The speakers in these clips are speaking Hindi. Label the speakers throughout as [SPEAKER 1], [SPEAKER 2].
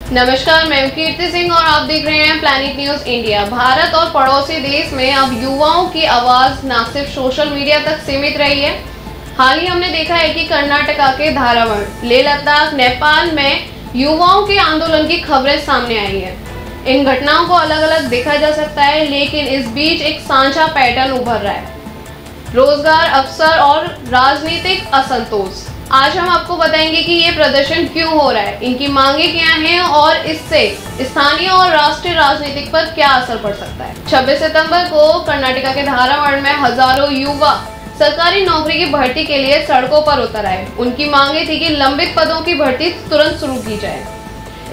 [SPEAKER 1] नमस्कार, मैं हूं कीर्ति सिंह और आप देख रहे हैं प्लैनेट न्यूज इंडिया। भारत और पड़ोसी देश में अब युवाओं की आवाज न सिर्फ सोशल मीडिया तक सीमित रही है। हाल ही हमने देखा है कि कर्नाटका के धारावड़, लेह लद्दाख, नेपाल में युवाओं के आंदोलन की खबरें सामने आई है। इन घटनाओं को अलग अलग देखा जा सकता है, लेकिन इस बीच एक साझा पैटर्न उभर रहा है: रोजगार, अवसर और राजनीतिक असंतोष। आज हम आपको बताएंगे कि ये प्रदर्शन क्यों हो रहा है, इनकी मांगे क्या हैं और इससे स्थानीय और राष्ट्रीय राजनीतिक पर क्या असर पड़ सकता है। 26 सितंबर को कर्नाटका के धारावाड़ में हजारों युवा सरकारी नौकरी की भर्ती के लिए सड़कों पर उतर आए। उनकी मांगे थी कि लंबित पदों की भर्ती तुरंत शुरू की जाए।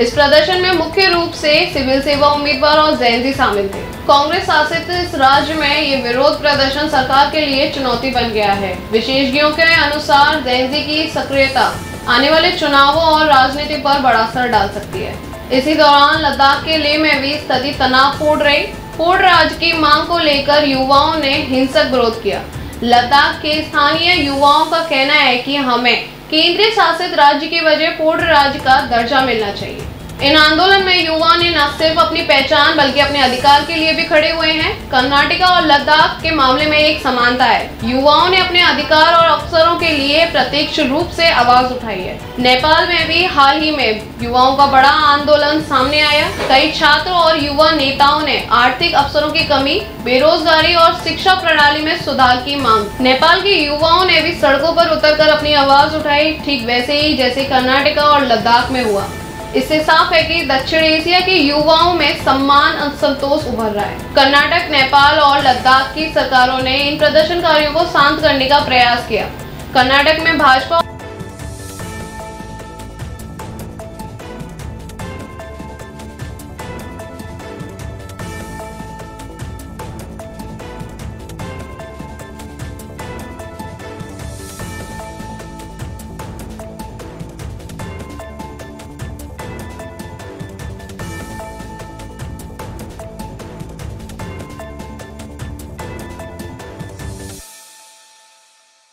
[SPEAKER 1] इस प्रदर्शन में मुख्य रूप से सिविल सेवा उम्मीदवार और जेनजी शामिल थे। कांग्रेस शासित इस राज्य में ये विरोध प्रदर्शन सरकार के लिए चुनौती बन गया है। विशेषज्ञों के अनुसार जेनजी की सक्रियता आने वाले चुनावों और राजनीति पर बड़ा असर डाल सकती है। इसी दौरान लद्दाख के लेह में भी स्थिति तनावपूर्ण रही। पूर्ण राज्य की मांग को लेकर युवाओं ने हिंसक विरोध किया। लद्दाख के स्थानीय युवाओं का कहना है कि हमें केंद्रीय शासित राज्य की वजह पूर्ण राज्य का दर्जा मिलना चाहिए। इन आंदोलन में युवाओं ने न सिर्फ अपनी पहचान बल्कि अपने अधिकार के लिए भी खड़े हुए हैं। कर्नाटका और लद्दाख के मामले में एक समानता है, युवाओं ने अपने अधिकार और अवसरों के लिए प्रत्यक्ष रूप से आवाज उठाई है। नेपाल में भी हाल ही में युवाओं का बड़ा आंदोलन सामने आया। कई छात्र और युवा नेताओं ने आर्थिक अवसरों की कमी, बेरोजगारी और शिक्षा प्रणाली में सुधार की मांग। नेपाल के युवाओं ने भी सड़कों पर उतरकर अपनी आवाज उठाई, ठीक वैसे ही जैसे कर्नाटका और लद्दाख में हुआ। इससे साफ है कि दक्षिण एशिया के युवाओं में सम्मान असंतोष उभर रहा है। कर्नाटक, नेपाल और लद्दाख की सरकारों ने इन प्रदर्शनकारियों को शांत करने का प्रयास किया। कर्नाटक में भाजपा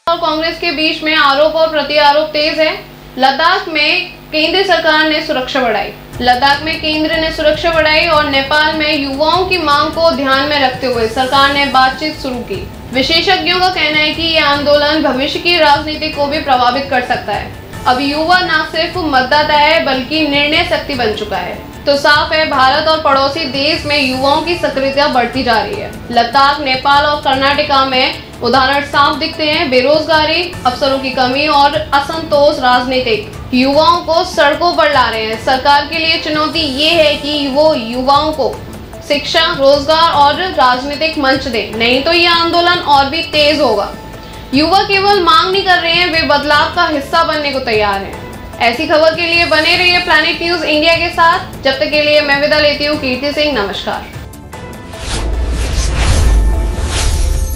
[SPEAKER 1] और कांग्रेस के बीच में आरोप और प्रति आरोप तेज है। लद्दाख में केंद्र सरकार ने सुरक्षा बढ़ाई। लद्दाख में केंद्र ने सुरक्षा बढ़ाई और नेपाल में युवाओं की मांग को ध्यान में रखते हुए सरकार ने बातचीत शुरू की। विशेषज्ञों का कहना है कि यह आंदोलन भविष्य की राजनीति को भी प्रभावित कर सकता है। अब युवा न सिर्फ मतदाता है बल्कि निर्णय शक्ति बन चुका है। तो साफ है, भारत और पड़ोसी देश में युवाओं की सक्रियता बढ़ती जा रही है। लद्दाख, नेपाल और कर्नाटका में उदाहरण साफ दिखते हैं: बेरोजगारी, अवसरों की कमी और असंतोष राजनीतिक युवाओं को सड़कों पर ला रहे हैं। सरकार के लिए चुनौती ये है कि वो युवाओं को शिक्षा, रोजगार और राजनीतिक मंच दे, नहीं तो ये आंदोलन और भी तेज होगा। युवा केवल मांग नहीं कर रहे हैं, वे बदलाव का हिस्सा बनने को तैयार हैं। ऐसी खबर के लिए बने रहिए प्लैनेट न्यूज इंडिया के साथ। जब तक के लिए मैं विदा लेती हूँ। कीर्ति सिंह, नमस्कार।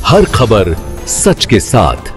[SPEAKER 2] हर खबर सच के साथ।